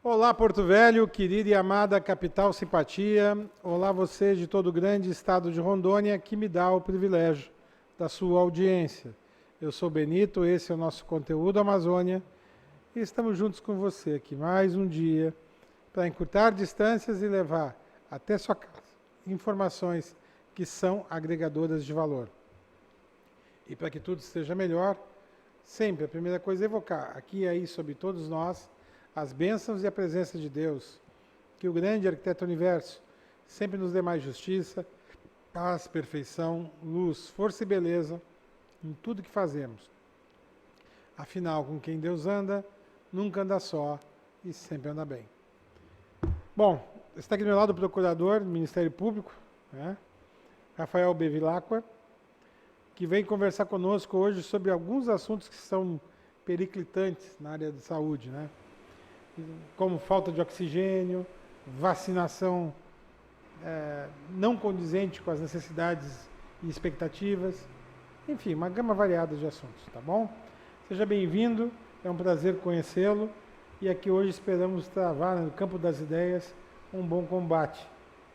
Olá, Porto Velho, querida e amada capital simpatia. Olá, você de todo o grande estado de Rondônia, que me dá o privilégio da sua audiência. Eu sou Benito, esse é o nosso conteúdo Amazônia e estamos juntos com você aqui mais um dia para encurtar distâncias e levar até sua casa informações que são agregadoras de valor. E para que tudo esteja melhor, sempre a primeira coisa é evocar aqui e aí sobre todos nós as bênçãos e a presença de Deus, que o grande arquiteto do universo sempre nos dê mais justiça, paz, perfeição, luz, força e beleza em tudo que fazemos. Afinal, com quem Deus anda, nunca anda só e sempre anda bem. Bom, está aqui do meu lado o procurador do Ministério Público, Rafael Bevilacqua, que vem conversar conosco hoje sobre alguns assuntos que são periclitantes na área de saúde, como falta de oxigênio, vacinação não condizente com as necessidades e expectativas, enfim, uma gama variada de assuntos, tá bom? Seja bem-vindo, é um prazer conhecê-lo e aqui hoje esperamos travar no campo das ideias um bom combate,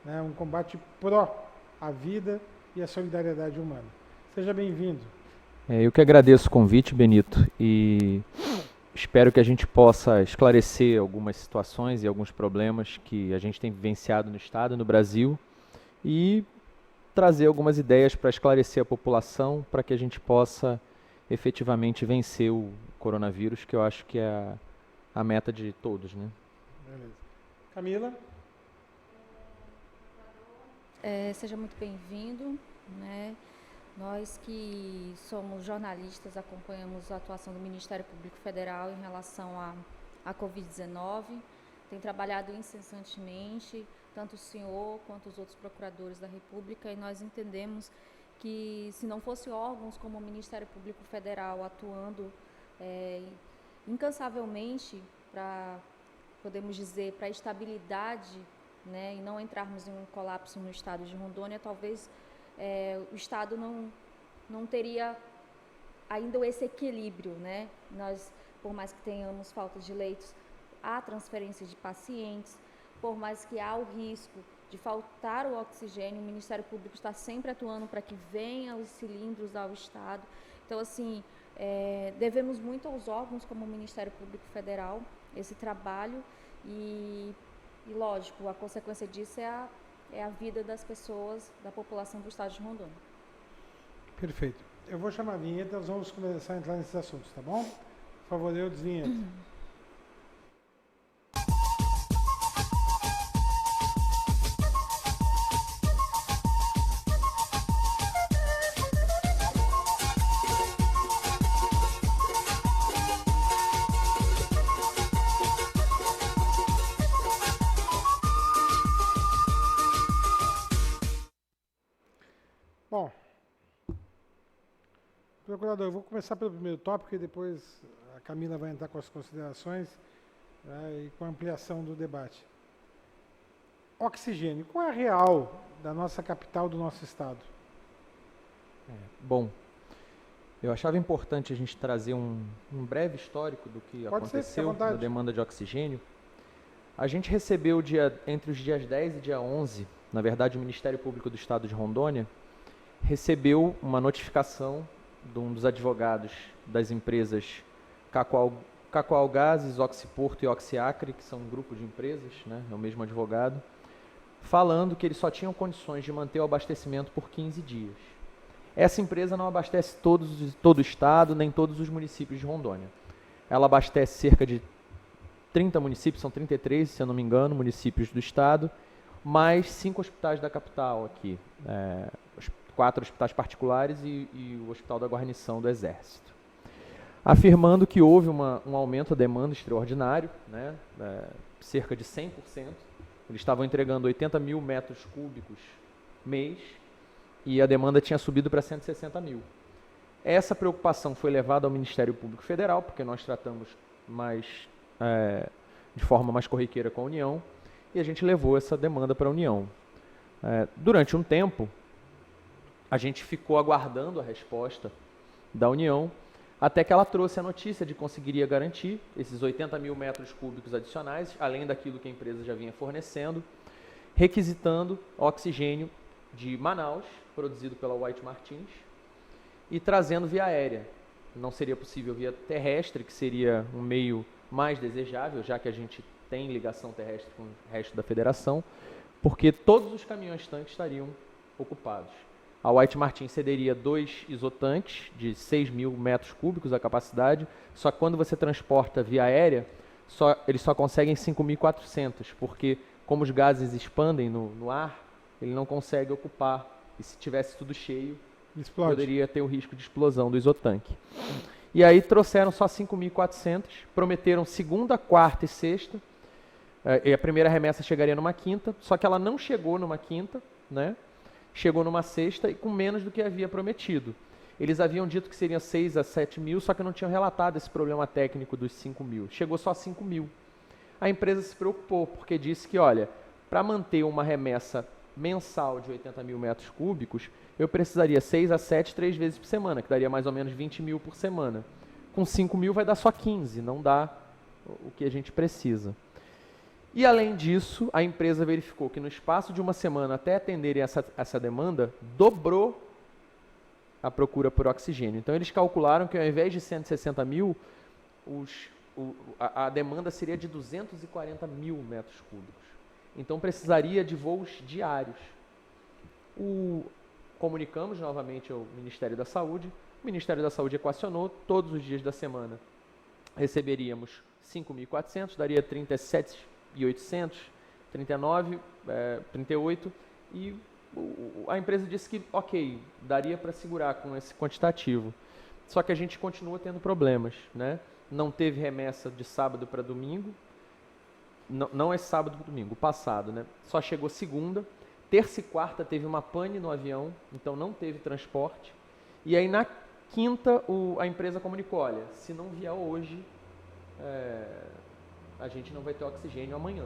um combate pró a vida e a solidariedade humana. Seja bem-vindo. Eu que agradeço o convite, Benito, e espero que a gente possa esclarecer algumas situações e alguns problemas que a gente tem vivenciado no Estado e no Brasil e trazer algumas ideias para esclarecer a população para que a gente possa efetivamente vencer o coronavírus, que eu acho que é a meta de todos, né? Beleza. Camila? Seja muito bem-vindo, Nós que somos jornalistas acompanhamos a atuação do Ministério Público Federal em relação à Covid-19, tem trabalhado incessantemente, tanto o senhor quanto os outros procuradores da República, e nós entendemos que se não fosse órgãos como o Ministério Público Federal atuando incansavelmente podemos dizer, para a estabilidade, e não entrarmos em um colapso no estado de Rondônia, talvez o Estado não teria ainda esse equilíbrio, Nós, por mais que tenhamos falta de leitos, há transferência de pacientes, por mais que há o risco de faltar o oxigênio, o Ministério Público está sempre atuando para que venham os cilindros ao Estado. Então, assim, devemos muito aos órgãos como o Ministério Público Federal, esse trabalho, e lógico, a consequência disso é a vida das pessoas, da população do estado de Rondônia. Perfeito. Eu vou chamar a vinheta, nós vamos começar a entrar nesses assuntos, tá bom? Por favor, eu desvinheta. Bom, procurador, eu vou começar pelo primeiro tópico e depois a Camila vai entrar com as considerações e com a ampliação do debate. Oxigênio, qual é a real da nossa capital, do nosso estado? Bom, eu achava importante a gente trazer um breve histórico do que aconteceu na demanda de oxigênio. A gente recebeu entre os dias 10 e dia 11, na verdade o Ministério Público do Estado de Rondônia, recebeu uma notificação de um dos advogados das empresas Cacoal Gases, Oxiporto e Oxiacre, que são um grupo de empresas, é o mesmo advogado, falando que eles só tinham condições de manter o abastecimento por 15 dias. Essa empresa não abastece todo o estado, nem todos os municípios de Rondônia. Ela abastece cerca de 30 municípios, são 33, se eu não me engano, municípios do estado, mais 5 hospitais da capital aqui, 4 hospitais particulares e o Hospital da Guarnição do Exército, afirmando que houve um aumento da demanda extraordinário, cerca de 100%. Eles estavam entregando 80 mil metros cúbicos mês e a demanda tinha subido para 160 mil. Essa preocupação foi levada ao Ministério Público Federal, porque nós tratamos de forma mais corriqueira com a União, e a gente levou essa demanda para a União. Durante um tempo, a gente ficou aguardando a resposta da União, até que ela trouxe a notícia de que conseguiria garantir esses 80 mil metros cúbicos adicionais, além daquilo que a empresa já vinha fornecendo, requisitando oxigênio de Manaus, produzido pela White Martins, e trazendo via aérea. Não seria possível via terrestre, que seria um meio mais desejável, já que a gente tem ligação terrestre com o resto da federação, porque todos os caminhões-tanques estariam ocupados. A White Martins cederia 2 isotanques de 6 mil metros cúbicos a capacidade, só que quando você transporta via aérea, eles só conseguem 5.400, porque como os gases expandem no ar, ele não consegue ocupar, e se tivesse tudo cheio, poderia ter o risco de explosão do isotanque. E aí trouxeram só 5.400, prometeram segunda, quarta e sexta, e a primeira remessa chegaria numa quinta, só que ela não chegou numa quinta, né? Chegou numa sexta e com menos do que havia prometido. Eles haviam dito que seriam 6 a 7 mil, só que não tinham relatado esse problema técnico dos 5 mil. Chegou só a 5 mil. A empresa se preocupou, porque disse que, olha, para manter uma remessa mensal de 80 mil metros cúbicos, eu precisaria 6 a 7, 3 vezes por semana, que daria mais ou menos 20 mil por semana. Com 5 mil vai dar só 15, não dá o que a gente precisa. E, além disso, a empresa verificou que no espaço de uma semana, até atenderem essa demanda, dobrou a procura por oxigênio. Então, eles calcularam que, ao invés de 160 mil, a demanda seria de 240 mil metros cúbicos. Então, precisaria de voos diários. Comunicamos novamente ao Ministério da Saúde. O Ministério da Saúde equacionou, todos os dias da semana receberíamos 5.400, daria 37.800, 39, 38, e a empresa disse que, ok, daria para segurar com esse quantitativo. Só que a gente continua tendo problemas, né? Não teve remessa de sábado para domingo, não é sábado para domingo, o passado, né? Só chegou segunda, terça e quarta teve uma pane no avião, então não teve transporte, e aí na quinta a empresa comunicou, olha, se não vier hoje, a gente não vai ter oxigênio amanhã.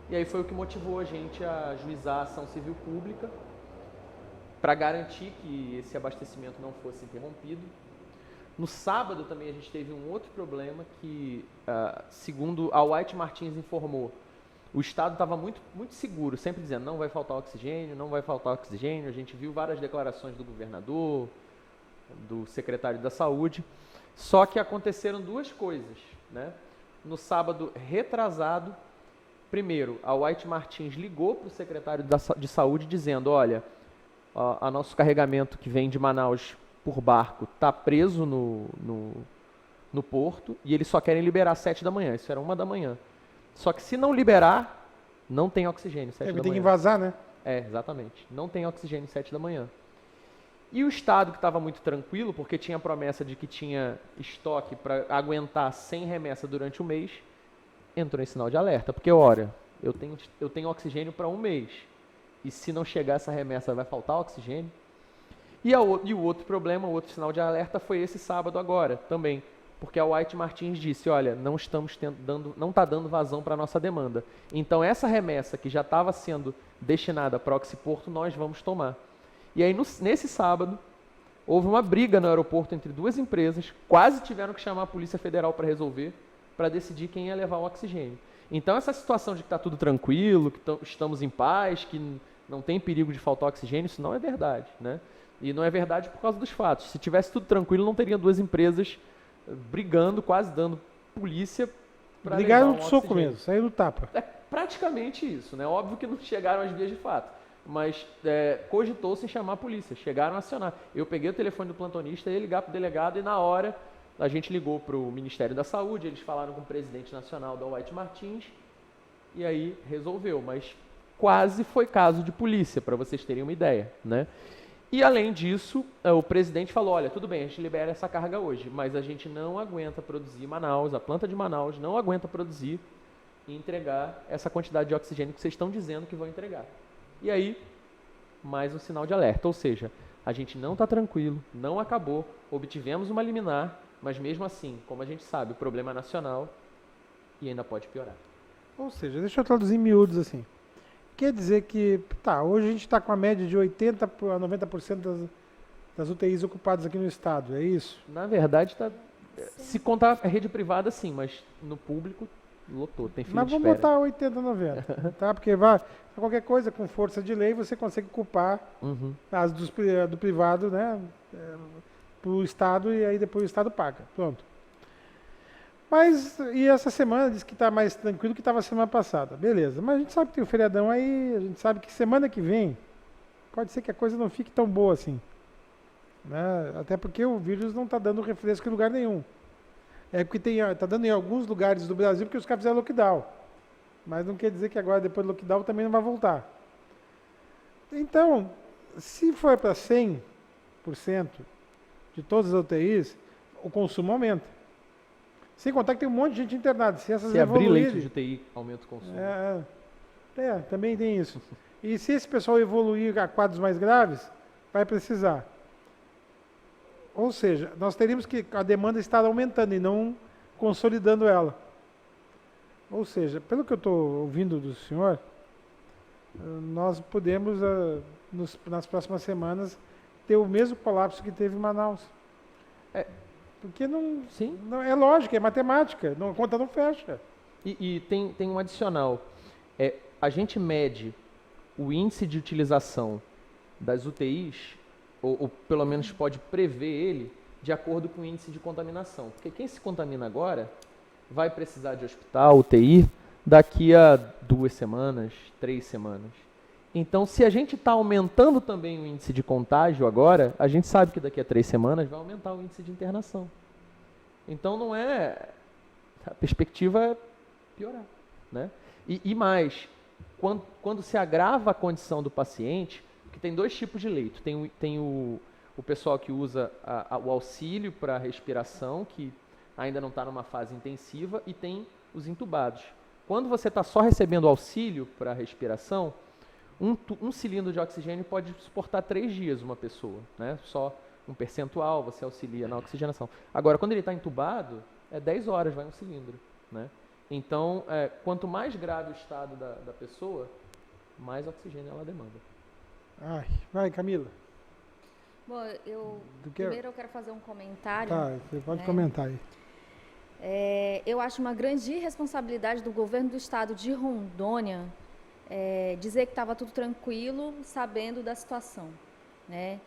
E aí foi o que motivou a gente a ajuizar a ação civil pública para garantir que esse abastecimento não fosse interrompido. No sábado também a gente teve um outro problema que, segundo a White Martins informou, o Estado estava muito, muito seguro, sempre dizendo não vai faltar oxigênio, não vai faltar oxigênio. A gente viu várias declarações do governador, do secretário da Saúde, só que aconteceram duas coisas, né? No sábado retrasado, primeiro, a White Martins ligou para o secretário de Saúde dizendo, olha, o nosso carregamento que vem de Manaus por barco está preso no porto e eles só querem liberar às 7 da manhã, isso era 1 da manhã. Só que se não liberar, não tem oxigênio 7 da manhã. Tem que vazar, né? Exatamente. Não tem oxigênio 7 da manhã. E o Estado, que estava muito tranquilo, porque tinha a promessa de que tinha estoque para aguentar sem remessa durante o mês, entrou em sinal de alerta. Porque, olha, eu tenho oxigênio para um mês. E se não chegar essa remessa, vai faltar oxigênio? E o outro problema, o outro sinal de alerta foi esse sábado agora, também. Porque a White Martins disse, olha, não está dando vazão para a nossa demanda. Então, essa remessa que já estava sendo destinada para o Oxiporto, nós vamos tomar. E aí, nesse sábado, houve uma briga no aeroporto entre duas empresas, quase tiveram que chamar a Polícia Federal para resolver, para decidir quem ia levar o oxigênio. Então, essa situação de que está tudo tranquilo, que estamos em paz, que não tem perigo de faltar oxigênio, isso não é verdade, né? E não é verdade por causa dos fatos. Se tivesse tudo tranquilo, não teria duas empresas brigando, quase dando polícia para levar brigaram um no soco oxigênio. mesmo, saíram do tapa. É praticamente isso, né? Óbvio que não chegaram às vias de fato, mas cogitou-se chamar a polícia, chegaram a acionar. Eu peguei o telefone do plantonista, ia ligar para o delegado e na hora a gente ligou para o Ministério da Saúde, eles falaram com o presidente nacional da White Martins e aí resolveu, mas quase foi caso de polícia, para vocês terem uma ideia, né? E além disso, o presidente falou, olha, tudo bem, a gente libera essa carga hoje, mas a gente não aguenta produzir Manaus, a planta de Manaus não aguenta produzir e entregar essa quantidade de oxigênio que vocês estão dizendo que vão entregar. E aí, mais um sinal de alerta, ou seja, a gente não está tranquilo, não acabou, obtivemos uma liminar, mas mesmo assim, como a gente sabe, o problema é nacional e ainda pode piorar. Ou seja, deixa eu traduzir em miúdos assim. Quer dizer que, hoje a gente está com a média de 80% a 90% das UTIs ocupadas aqui no estado, é isso? Na verdade, se contar a rede privada, sim, mas no público, lotou, tem fila de espera. Mas vamos botar 80, 90, tá? Porque qualquer coisa com força de lei, você consegue ocupar as do privado, né? Para o estado, e aí depois o estado paga, pronto. Mas, e essa semana, diz que está mais tranquilo que estava semana passada, beleza. Mas a gente sabe que tem o feriadão aí, a gente sabe que semana que vem, pode ser que a coisa não fique tão boa assim. Né? Até porque o vírus não está dando refresco em lugar nenhum. É porque está dando em alguns lugares do Brasil porque os caras fizeram lockdown. Mas não quer dizer que agora, depois do lockdown, também não vai voltar. Então, se for para 100% de todas as UTIs, o consumo aumenta. Sem contar que tem um monte de gente internada. Se abrir leito de UTI, aumenta o consumo. Também tem isso. E se esse pessoal evoluir a quadros mais graves, vai precisar. Ou seja, nós teríamos que a demanda estar aumentando e não consolidando ela. Ou seja, pelo que eu estou ouvindo do senhor, nós podemos, nas próximas semanas, ter o mesmo colapso que teve em Manaus. Porque não é lógica, é matemática, a conta não fecha. E tem um adicional. A gente mede o índice de utilização das UTIs, ou pelo menos pode prever ele, de acordo com o índice de contaminação. Porque quem se contamina agora vai precisar de hospital, UTI, daqui a 2 semanas, 3 semanas. Então, se a gente está aumentando também o índice de contágio agora, a gente sabe que daqui a 3 semanas vai aumentar o índice de internação. Então, não é... A perspectiva é piorar. Né? E mais, quando se agrava a condição do paciente, porque tem 2 tipos de leito. Tem o pessoal que usa o auxílio para respiração, que ainda não está numa fase intensiva, e tem os entubados. Quando você está só recebendo auxílio para respiração, um cilindro de oxigênio pode suportar 3 dias uma pessoa, né? Só um percentual você auxilia na oxigenação. Agora, quando ele está entubado, 10 horas vai um cilindro, né? Então, quanto mais grave o estado da pessoa, mais oxigênio ela demanda. Vai, Camila. Bom, primeiro eu quero fazer um comentário. Tá, você pode comentar aí. Eu acho uma grande irresponsabilidade do governo do estado de Rondônia dizer que estava tudo tranquilo, sabendo da situação, né?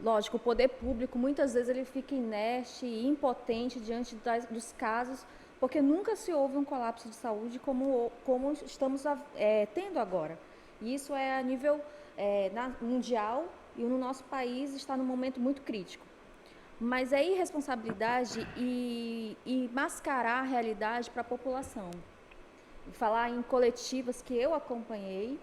Lógico, o poder público, muitas vezes, ele fica inerte e impotente diante dos casos, porque nunca se houve um colapso de saúde como estamos tendo agora. E isso é a nível mundial, e no nosso país está num momento muito crítico. Mas é irresponsabilidade e mascarar a realidade para a população. Falar em coletivas que eu acompanhei,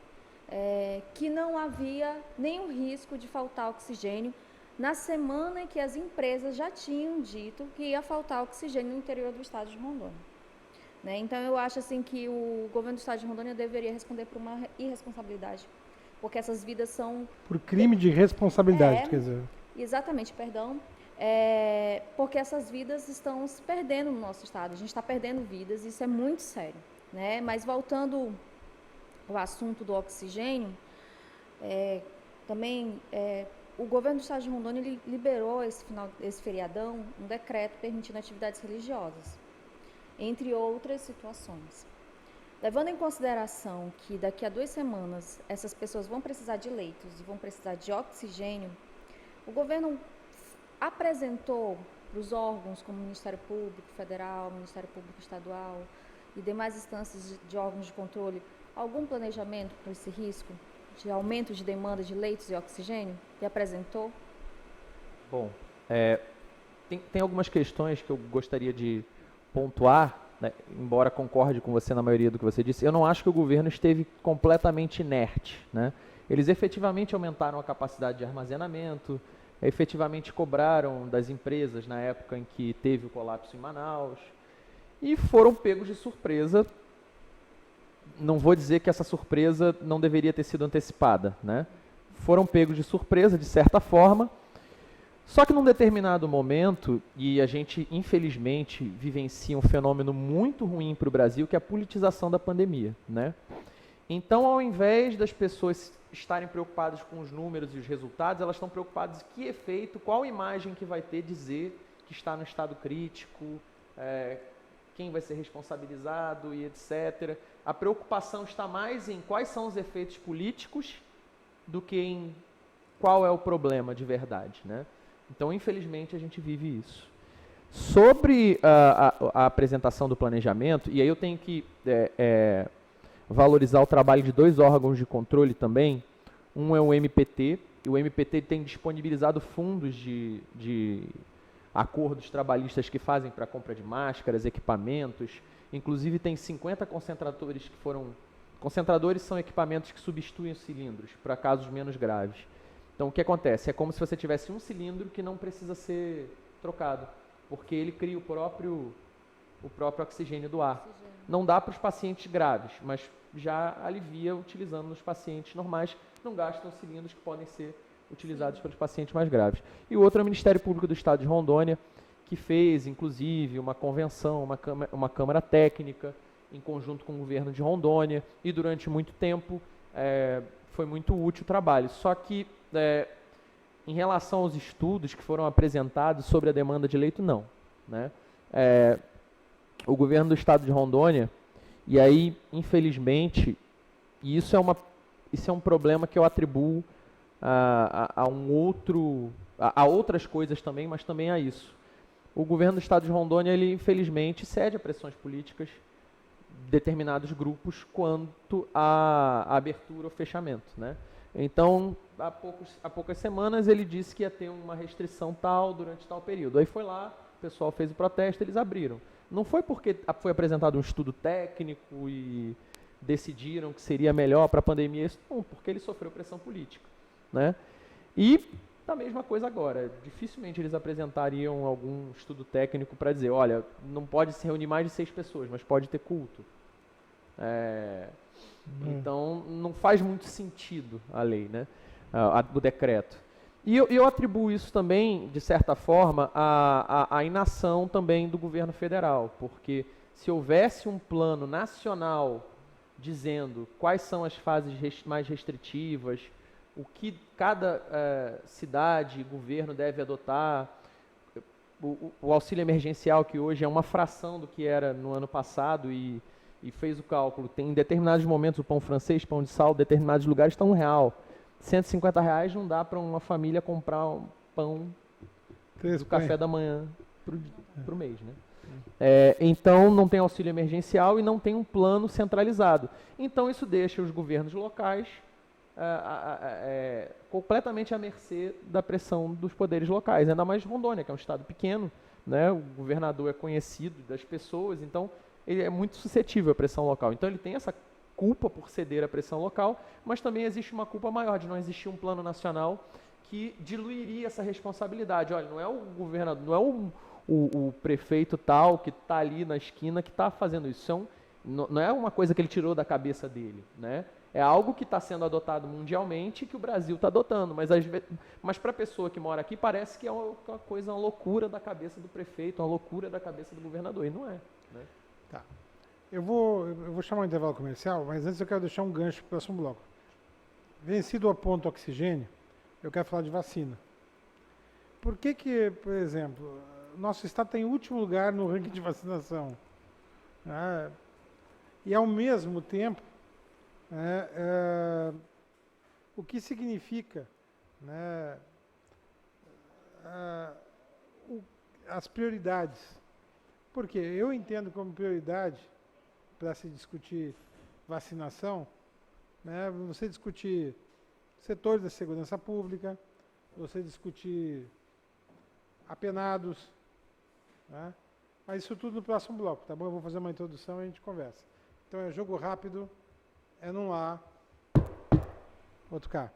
que não havia nenhum risco de faltar oxigênio na semana em que as empresas já tinham dito que ia faltar oxigênio no interior do estado de Rondônia. Né? Então, eu acho assim, que o governo do estado de Rondônia deveria responder por uma irresponsabilidade, porque essas vidas são... Por crime de responsabilidade, quer dizer. Exatamente, perdão. Porque essas vidas estão se perdendo no nosso estado, a gente está perdendo vidas, isso é muito sério. Né? Mas voltando ao assunto do oxigênio, também o governo do estado de Rondônia ele liberou esse feriadão um decreto permitindo atividades religiosas, entre outras situações. Levando em consideração que daqui a 2 semanas essas pessoas vão precisar de leitos e vão precisar de oxigênio, o governo apresentou para os órgãos como o Ministério Público Federal, Ministério Público Estadual e demais instâncias de órgãos de controle algum planejamento para esse risco de aumento de demanda de leitos e oxigênio? E apresentou? Bom, tem algumas questões que eu gostaria de pontuar, né, embora concorde com você na maioria do que você disse. Eu não acho que o governo esteve completamente inerte, né? Eles efetivamente aumentaram a capacidade de armazenamento, efetivamente cobraram das empresas na época em que teve o colapso em Manaus e foram pegos de surpresa. Não vou dizer que essa surpresa não deveria ter sido antecipada, né? Foram pegos de surpresa, de certa forma, só que num determinado momento, e a gente infelizmente vivencia um fenômeno muito ruim para o Brasil, que é a politização da pandemia, né? Então, ao invés das pessoas estarem preocupadas com os números e os resultados, elas estão preocupadas em que efeito, qual imagem que vai ter dizer que está no estado crítico, quem vai ser responsabilizado e etc. A preocupação está mais em quais são os efeitos políticos do que em qual é o problema de verdade, né? Então, infelizmente, a gente vive isso. Sobre a apresentação do planejamento, e aí eu tenho que valorizar o trabalho de 2 órgãos de controle também. Um é o MPT, e o MPT tem disponibilizado fundos de acordos trabalhistas que fazem para a compra de máscaras, equipamentos. Inclusive tem 50 concentradores que foram... Concentradores são equipamentos que substituem os cilindros para casos menos graves. Então o que acontece? É como se você tivesse um cilindro que não precisa ser trocado, porque ele cria o próprio oxigênio do ar. Não dá para os pacientes graves, mas já alivia utilizando nos pacientes normais, não gastam cilindros que podem ser utilizados pelos pacientes mais graves. E o outro é o Ministério Público do Estado de Rondônia, que fez, inclusive, uma convenção, uma câmara técnica, em conjunto com o governo de Rondônia, e durante muito tempo foi muito útil o trabalho. Só que, em relação aos estudos que foram apresentados sobre a demanda de leito, não, né? O governo do Estado de Rondônia, e aí, infelizmente, e isso é um problema que eu atribuo a outras coisas também, mas também a isso. O governo do Estado de Rondônia, ele infelizmente cede a pressões políticas de determinados grupos quanto à abertura ou fechamento, né? Então, há poucas semanas ele disse que ia ter uma restrição tal durante tal período. Aí foi lá, o pessoal fez o protesto, eles abriram. Não foi porque foi apresentado um estudo técnico e decidiram que seria melhor para a pandemia, isso não, porque ele sofreu pressão política, né? E a mesma coisa agora, dificilmente eles apresentariam algum estudo técnico para dizer, olha, não pode se reunir mais de 6 pessoas, mas pode ter culto. Então, não faz muito sentido a lei, né? O decreto. E eu atribuo isso também, de certa forma, à inação também do governo federal, porque se houvesse um plano nacional dizendo quais são as fases mais restritivas, o que cada cidade e governo deve adotar, o auxílio emergencial, que hoje é uma fração do que era no ano passado, e fez o cálculo, tem em determinados momentos o pão francês, pão de sal, em determinados lugares está R$1. R$150 não dá para uma família comprar um pão do café da manhã para o mês, né? Então, não tem auxílio emergencial e não tem um plano centralizado. Então, isso deixa os governos locais completamente à mercê da pressão dos poderes locais, ainda mais Rondônia, que é um estado pequeno, né? O governador é conhecido das pessoas, então ele é muito suscetível à pressão local. Então ele tem essa culpa por ceder à pressão local, mas também existe uma culpa maior de não existir um plano nacional que diluiria essa responsabilidade. Olha, não é o governador, não é o prefeito tal que está ali na esquina que está fazendo isso. Não é uma coisa que ele tirou da cabeça dele, né? É algo que está sendo adotado mundialmente, que o Brasil está adotando, mas para a pessoa que mora aqui parece que é uma coisa, uma loucura da cabeça do prefeito, uma loucura da cabeça do governador, e não é, né? Tá. Eu vou chamar um intervalo comercial, mas antes eu quero deixar um gancho para o próximo bloco. Vencido o ponto oxigênio, eu quero falar de vacina. Por que, por exemplo, nosso estado está em último lugar no ranking de vacinação? E ao mesmo tempo, o que significa, né, as prioridades? Porque eu entendo como prioridade para se discutir vacinação, né, você discutir setores da segurança pública, você discutir apenados, né? Mas isso tudo no próximo bloco, tá bom? Eu vou fazer uma introdução e a gente conversa. Então é jogo rápido, é num A, outro cá.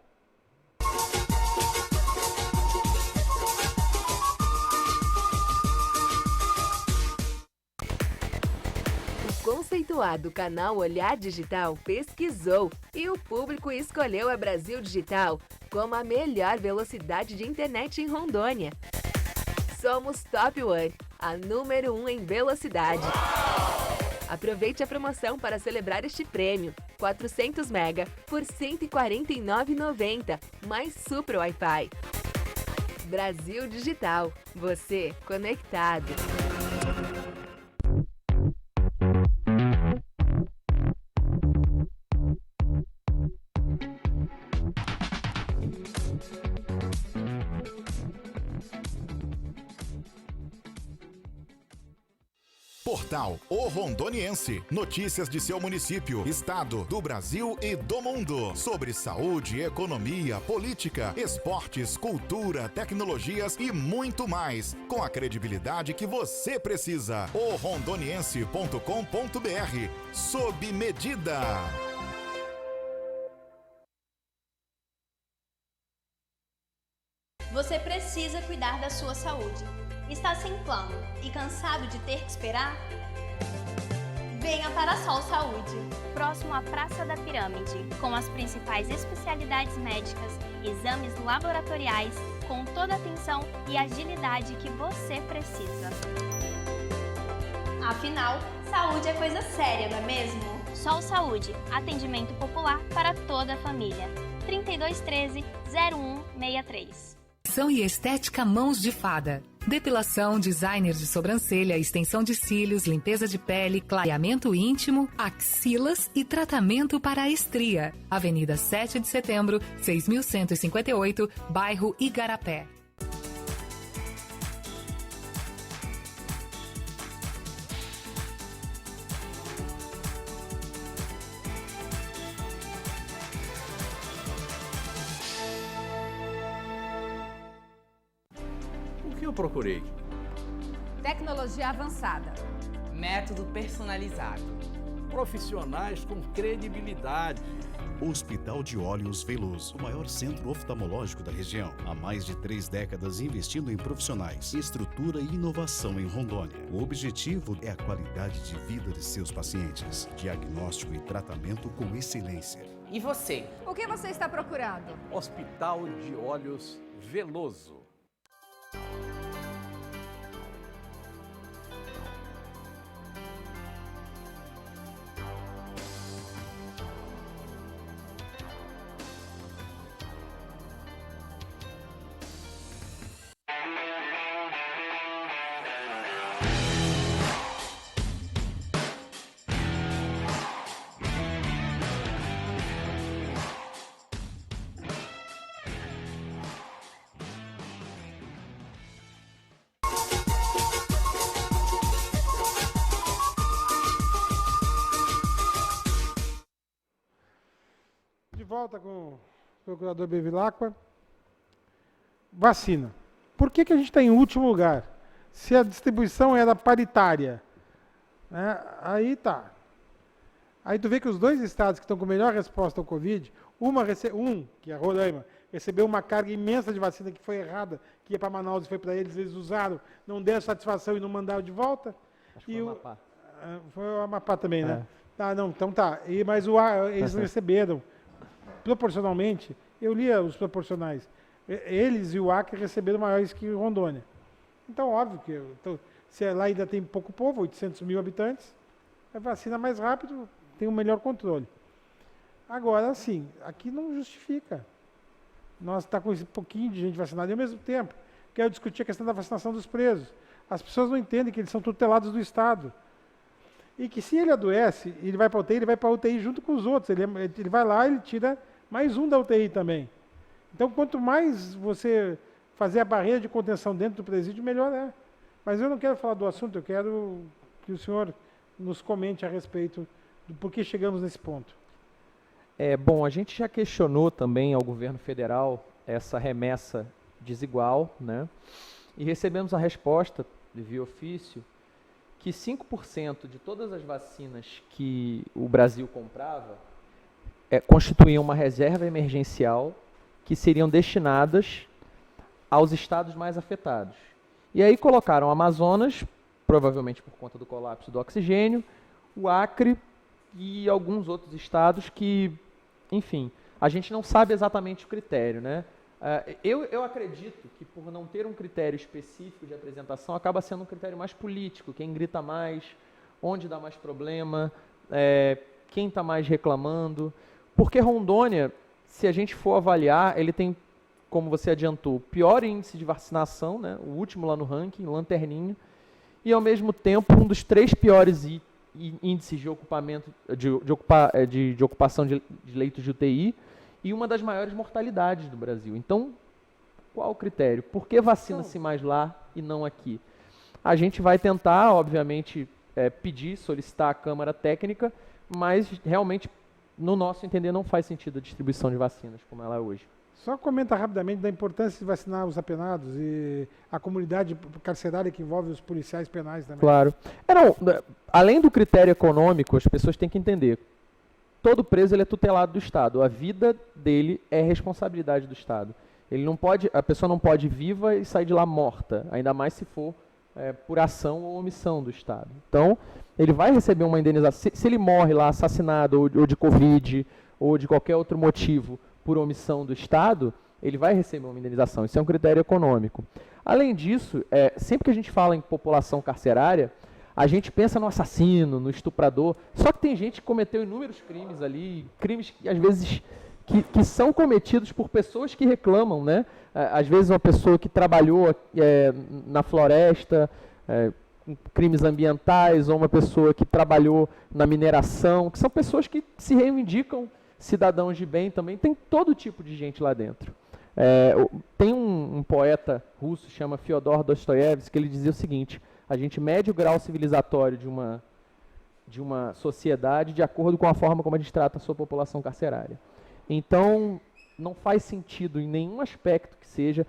O conceituado canal Olhar Digital pesquisou e o público escolheu a Brasil Digital como a melhor velocidade de internet em Rondônia. Somos Top One, a número 1 em velocidade. Aproveite a promoção para celebrar este prêmio. 400 MB por R$ 149,90, mais Super Wi-Fi. Brasil Digital, você conectado. Portal O Rondoniense. Notícias de seu município, estado, do Brasil e do mundo. Sobre saúde, economia, política, esportes, cultura, tecnologias e muito mais. Com a credibilidade que você precisa. orondoniense.com.br. Sob medida. Você precisa cuidar da sua saúde. Está sem plano e cansado de ter que esperar? Venha para a Sol Saúde, próximo à Praça da Pirâmide, com as principais especialidades médicas, exames laboratoriais, com toda a atenção e agilidade que você precisa. Afinal, saúde é coisa séria, não é mesmo? Sol Saúde, atendimento popular para toda a família. 3213-0163. E estética Mãos de Fada. Depilação, designer de sobrancelha, extensão de cílios, limpeza de pele, clareamento íntimo, axilas e tratamento para a estria. Avenida 7 de Setembro, 6158, bairro Igarapé. Eu procurei tecnologia avançada, método personalizado, profissionais com credibilidade. Hospital de Olhos Veloso, o maior centro oftalmológico da região. Há mais de 3 décadas investindo em profissionais, estrutura e inovação em Rondônia. O objetivo é a qualidade de vida de seus pacientes. Diagnóstico e tratamento com excelência. E você? O que você está procurando? Hospital de Olhos Veloso. Volta com o procurador Bevilacqua. Vacina. Por que a gente está em último lugar? Se a distribuição era paritária, né? Aí tá. Aí tu vê que os dois estados que estão com melhor resposta ao Covid, que é Roraima, recebeu uma carga imensa de vacina que foi errada, que ia para Manaus e foi para eles usaram, não deram satisfação e não mandaram de volta. Acho que foi o Amapá. Foi o Amapá também, né? Tá, não, então tá. Mas eles receberam. Proporcionalmente, eu lia os proporcionais, eles e o Acre receberam maiores que Rondônia. Então, óbvio que se lá ainda tem pouco povo, 800 mil habitantes, a vacina mais rápido, tem um melhor controle. Agora, sim, aqui não justifica. Nós estamos com esse pouquinho de gente vacinada e, ao mesmo tempo, quero discutir a questão da vacinação dos presos. As pessoas não entendem que eles são tutelados do Estado. E que se ele adoece, ele vai para a UTI, ele vai para a UTI junto com os outros. Ele vai lá, ele tira mais um da UTI também. Então, quanto mais você fazer a barreira de contenção dentro do presídio, melhor é. Mas eu não quero falar do assunto, eu quero que o senhor nos comente a respeito do porquê chegamos nesse ponto. Bom, a gente já questionou também ao governo federal essa remessa desigual, né? E recebemos a resposta, via ofício, que 5% de todas as vacinas que o Brasil comprava constituíam uma reserva emergencial que seriam destinadas aos estados mais afetados. E aí colocaram o Amazonas, provavelmente por conta do colapso do oxigênio, o Acre e alguns outros estados que, enfim, a gente não sabe exatamente o critério, né? Eu acredito que, por não ter um critério específico de apresentação, acaba sendo um critério mais político, quem grita mais, onde dá mais problema, quem está mais reclamando. Porque Rondônia, se a gente for avaliar, ele tem, como você adiantou, o pior índice de vacinação, né? O último lá no ranking, lanterninha, e ao mesmo tempo um dos 3 piores índices de ocupação de leitos de UTI e uma das maiores mortalidades do Brasil. Então, qual o critério? Por que vacina-se mais lá e não aqui? A gente vai tentar, obviamente, solicitar a Câmara Técnica, mas realmente, no nosso entender, não faz sentido a distribuição de vacinas como ela é hoje. Só comenta rapidamente da importância de vacinar os apenados e a comunidade carcerária que envolve os policiais penais também. Claro. Além do critério econômico, as pessoas têm que entender. Todo preso ele é tutelado do Estado. A vida dele é responsabilidade do Estado. A pessoa não pode ir viva e sair de lá morta, ainda mais se for por ação ou omissão do Estado. Então, ele vai receber uma indenização. Se ele morre lá assassinado ou de Covid ou de qualquer outro motivo por omissão do Estado, ele vai receber uma indenização. Isso é um critério econômico. Além disso, sempre que a gente fala em população carcerária, a gente pensa no assassino, no estuprador, só que tem gente que cometeu inúmeros crimes ali, crimes que às vezes que são cometidos por pessoas que reclamam, né? Às vezes uma pessoa que trabalhou na floresta, crimes ambientais, ou uma pessoa que trabalhou na mineração, que são pessoas que se reivindicam cidadãos de bem também. Tem todo tipo de gente lá dentro. Tem um poeta russo, chama Fyodor Dostoiévski, que ele dizia o seguinte: a gente mede o grau civilizatório de uma sociedade de acordo com a forma como a gente trata a sua população carcerária. Então, não faz sentido em nenhum aspecto que seja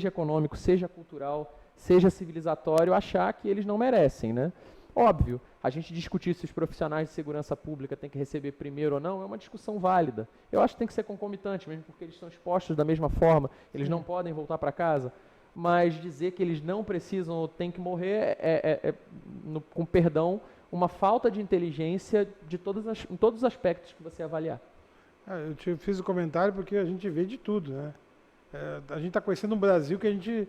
econômico, seja cultural, seja civilizatório, achar que eles não merecem, né? Óbvio, a gente discutir se os profissionais de segurança pública têm que receber primeiro ou não é uma discussão válida. Eu acho que tem que ser concomitante, mesmo porque eles são expostos da mesma forma, eles não podem voltar para casa. Mas dizer que eles não precisam ou têm que morrer com perdão, uma falta de inteligência em todos os aspectos que você avaliar. Eu te fiz o comentário porque a gente vê de tudo, né? A gente está conhecendo um Brasil que a gente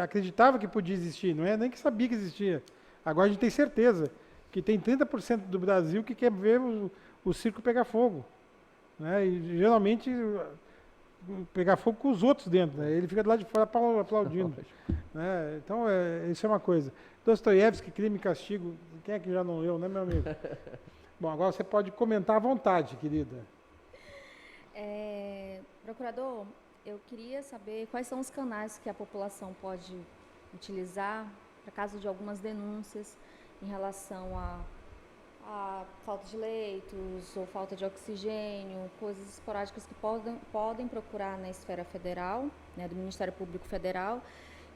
acreditava que podia existir, não é nem que sabia que existia. Agora a gente tem certeza que tem 30% do Brasil que quer ver o circo pegar fogo, né? E geralmente pegar fogo com os outros dentro, né? Ele fica do lado de fora aplaudindo, né? Então, isso é uma coisa. Dostoiévski, Crime e Castigo, quem é que já não leu, né, meu amigo? Bom, agora você pode comentar à vontade, querida. Procurador, eu queria saber quais são os canais que a população pode utilizar para caso de algumas denúncias em relação a falta de leitos ou falta de oxigênio, coisas esporádicas que podem procurar na esfera federal, né, do Ministério Público Federal.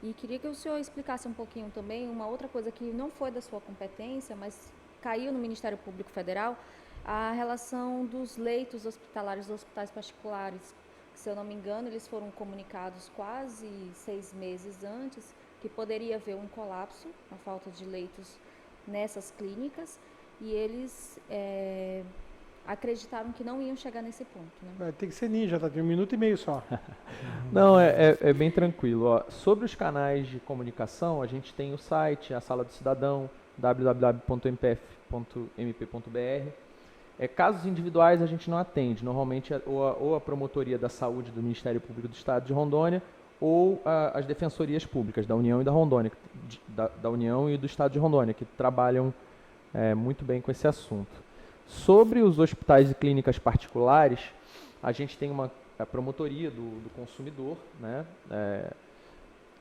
E queria que o senhor explicasse um pouquinho também uma outra coisa que não foi da sua competência, mas caiu no Ministério Público Federal, a relação dos leitos hospitalares dos hospitais particulares. Se eu não me engano, eles foram comunicados quase 6 meses antes que poderia haver um colapso, a falta de leitos nessas clínicas, e eles acreditaram que não iam chegar nesse ponto, né? Tem que ser ninja, tá? Tem 1 minuto e meio só. Não, é bem tranquilo. Ó, sobre os canais de comunicação, a gente tem o site, a Sala do Cidadão, www.mpf.mp.br. Casos individuais a gente não atende, normalmente ou a Promotoria da Saúde do Ministério Público do Estado de Rondônia ou as defensorias públicas da União e da Rondônia, da União e do Estado de Rondônia, que trabalham muito bem com esse assunto. Sobre os hospitais e clínicas particulares, a gente tem a Promotoria do Consumidor, né,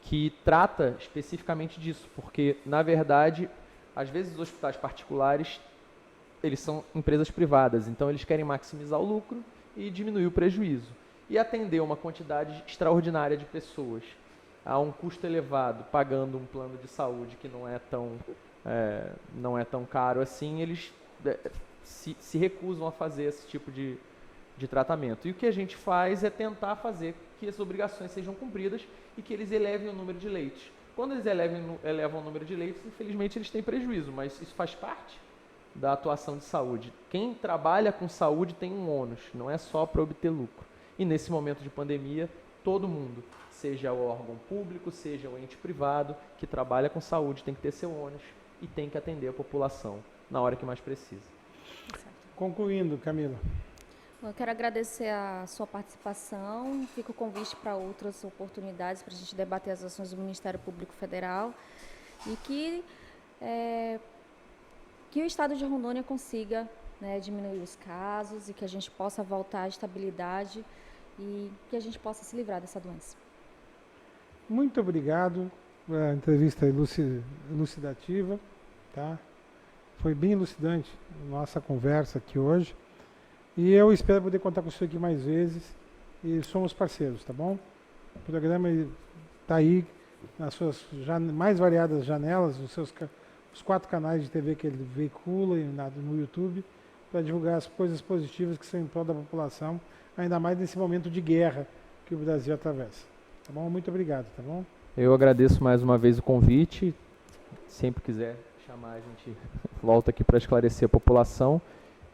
que trata especificamente disso, porque, na verdade, às vezes os hospitais particulares eles são empresas privadas, então eles querem maximizar o lucro e diminuir o prejuízo. E atender uma quantidade extraordinária de pessoas a um custo elevado, pagando um plano de saúde que não é tão caro assim, eles se recusam a fazer esse tipo de tratamento. E o que a gente faz é tentar fazer que as obrigações sejam cumpridas e que eles elevem o número de leitos. Quando eles elevam o número de leitos, infelizmente eles têm prejuízo, mas isso faz parte da atuação de saúde. Quem trabalha com saúde tem um ônus, não é só para obter lucro. E nesse momento de pandemia, todo mundo, seja o órgão público, seja o ente privado, que trabalha com saúde, tem que ter seu ônus e tem que atender a população na hora que mais precisa. Concluindo, Camila. Eu quero agradecer a sua participação. Fica o convite para outras oportunidades para a gente debater as ações do Ministério Público Federal e que o Estado de Rondônia consiga, né, diminuir os casos e que a gente possa voltar à estabilidade e que a gente possa se livrar dessa doença. Muito obrigado pela entrevista elucidativa, tá? Foi bem elucidante a nossa conversa aqui hoje. E eu espero poder contar com você aqui mais vezes. E somos parceiros, tá bom? O programa está aí nas suas mais variadas janelas, os 4 canais de TV que ele veicula no YouTube, para divulgar as coisas positivas que são em prol da população, ainda mais nesse momento de guerra que o Brasil atravessa. Tá bom? Muito obrigado, tá bom? Eu agradeço mais uma vez o convite. Sempre quiser chamar, a gente volta aqui para esclarecer a população.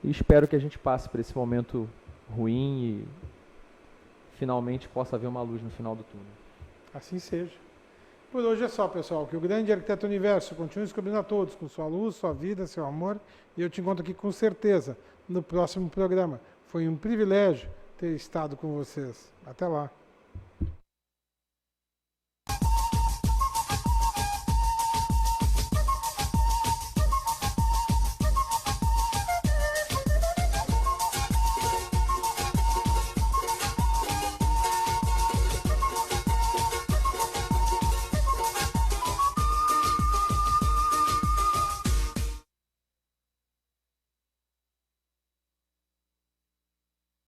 E espero que a gente passe por esse momento ruim e finalmente possa haver uma luz no final do túnel. Assim seja. Por hoje é só, pessoal. Que o grande arquiteto universo continue descobrindo a todos com sua luz, sua vida, seu amor. E eu te encontro aqui com certeza no próximo programa. Foi um privilégio ter estado com vocês. Até lá.